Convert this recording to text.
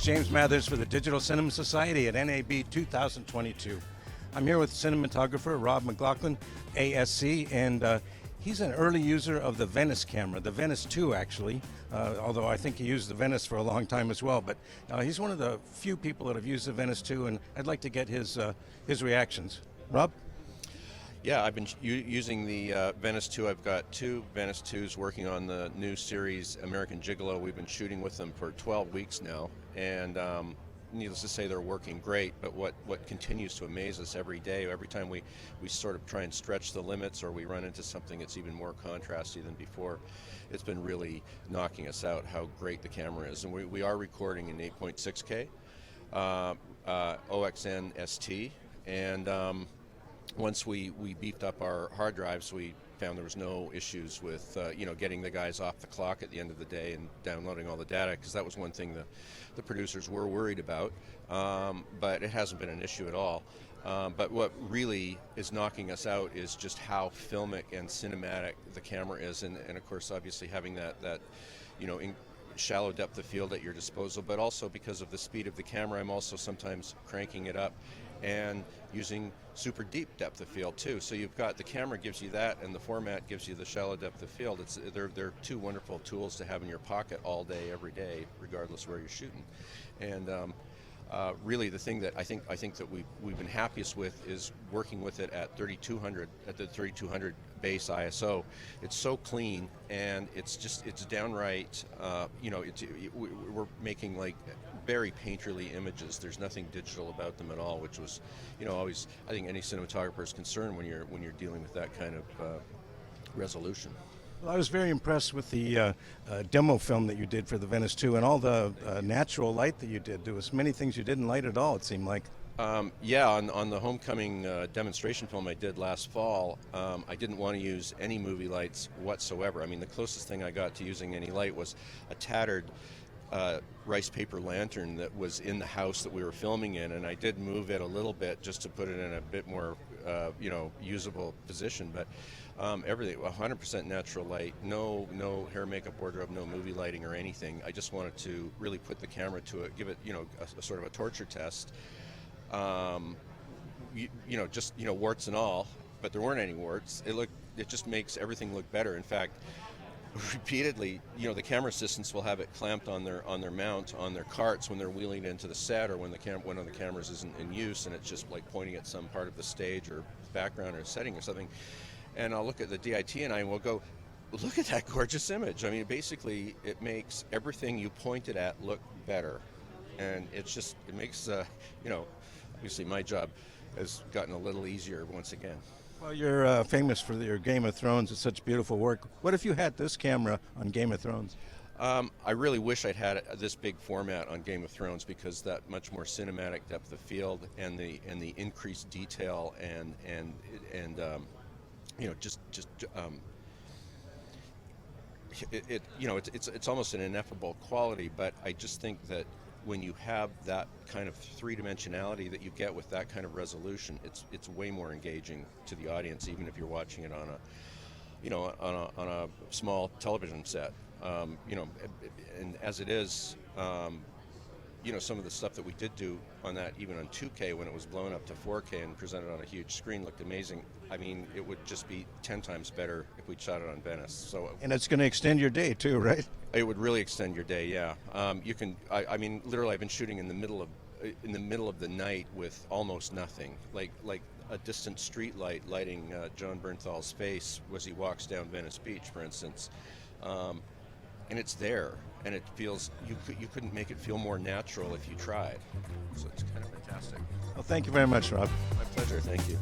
is James Mathers for the Digital Cinema Society at NAB 2022. I'm here with cinematographer Rob McLachlan, ASC, and he's an early user of the Venice camera, the Venice 2 actually, although I think he used the Venice for a long time as well. But he's one of the few people that have used the Venice 2, and I'd like to get his reactions. Rob? Yeah, I've been using the Venice 2. I've got two Venice 2s working on the new series, American Gigolo. We've been shooting with them for 12 weeks now, and needless to say, they're working great. But what continues to amaze us every day, every time we sort of try and stretch the limits or we run into something that's even more contrasty than before, it's been really knocking us out how great the camera is. And we are recording in 8.6K, OXN ST, and once we beefed up our hard drives, we found there was no issues with getting the guys off the clock at the end of the day and downloading all the data, because that was one thing the producers were worried about, but it hasn't been an issue at all. But what really is knocking us out is just how filmic and cinematic the camera is, and of course obviously having that shallow depth of field at your disposal, but also because of the speed of the camera, I'm also sometimes cranking it up and using super deep depth of field too. So you've got the camera gives you that, and the format gives you the shallow depth of field. They're two wonderful tools to have in your pocket all day, every day, regardless where you're shooting. And really, the thing that I think that we've been happiest with is working with it at 3200 at the 3200 base ISO. It's so clean, and it's downright. We're making like very painterly images. There's nothing digital about them at all, which was, always I think any cinematographer's concern when you're dealing with that kind of resolution. Well, I was very impressed with the demo film that you did for the Venice 2 and all the natural light that you did. There was many things you didn't light at all, it seemed like. Yeah, on the Homecoming demonstration film I did last fall, I didn't want to use any movie lights whatsoever. I mean, the closest thing I got to using any light was a tattered rice paper lantern that was in the house that we were filming in, and I did move it a little bit just to put it in a bit more usable position, but everything 100% natural light, no hair, makeup, wardrobe, no movie lighting or anything. I just wanted to really put the camera to it, give it a sort of a torture test, warts and all, but there weren't any warts. It just makes everything look better. In fact, repeatedly, the camera assistants will have it clamped on their mount on their carts when they're wheeling into the set, or when one of the cameras isn't in use, and it's just like pointing at some part of the stage or background or setting or something. And I'll look at the DIT and I will go, look at that gorgeous image. I mean, basically, it makes everything you pointed at look better, and it makes obviously my job has gotten a little easier once again. Well, you're famous for your Game of Thrones. It's such beautiful work. What if you had this camera on Game of Thrones? I really wish I'd had this big format on Game of Thrones, because that much more cinematic depth of field and the increased detail it's almost an ineffable quality. But I just think that when you have that kind of three-dimensionality that you get with that kind of resolution, it's way more engaging to the audience, even if you're watching it on a small television set. And as it is, some of the stuff that we did do on that, even on 2K when it was blown up to 4K and presented on a huge screen, looked amazing. I mean, it would just be 10 times better if we shot it on Venice. And it's going to extend your day too, right? It would really extend your day, yeah. I mean, literally, I've been shooting in the middle of the night with almost nothing, like a distant street light lighting John Bernthal's face as he walks down Venice Beach, for instance. And it's there, and it feels, you couldn't make it feel more natural if you tried. So it's kind of fantastic. Well, thank you very much, Rob. My pleasure, thank you.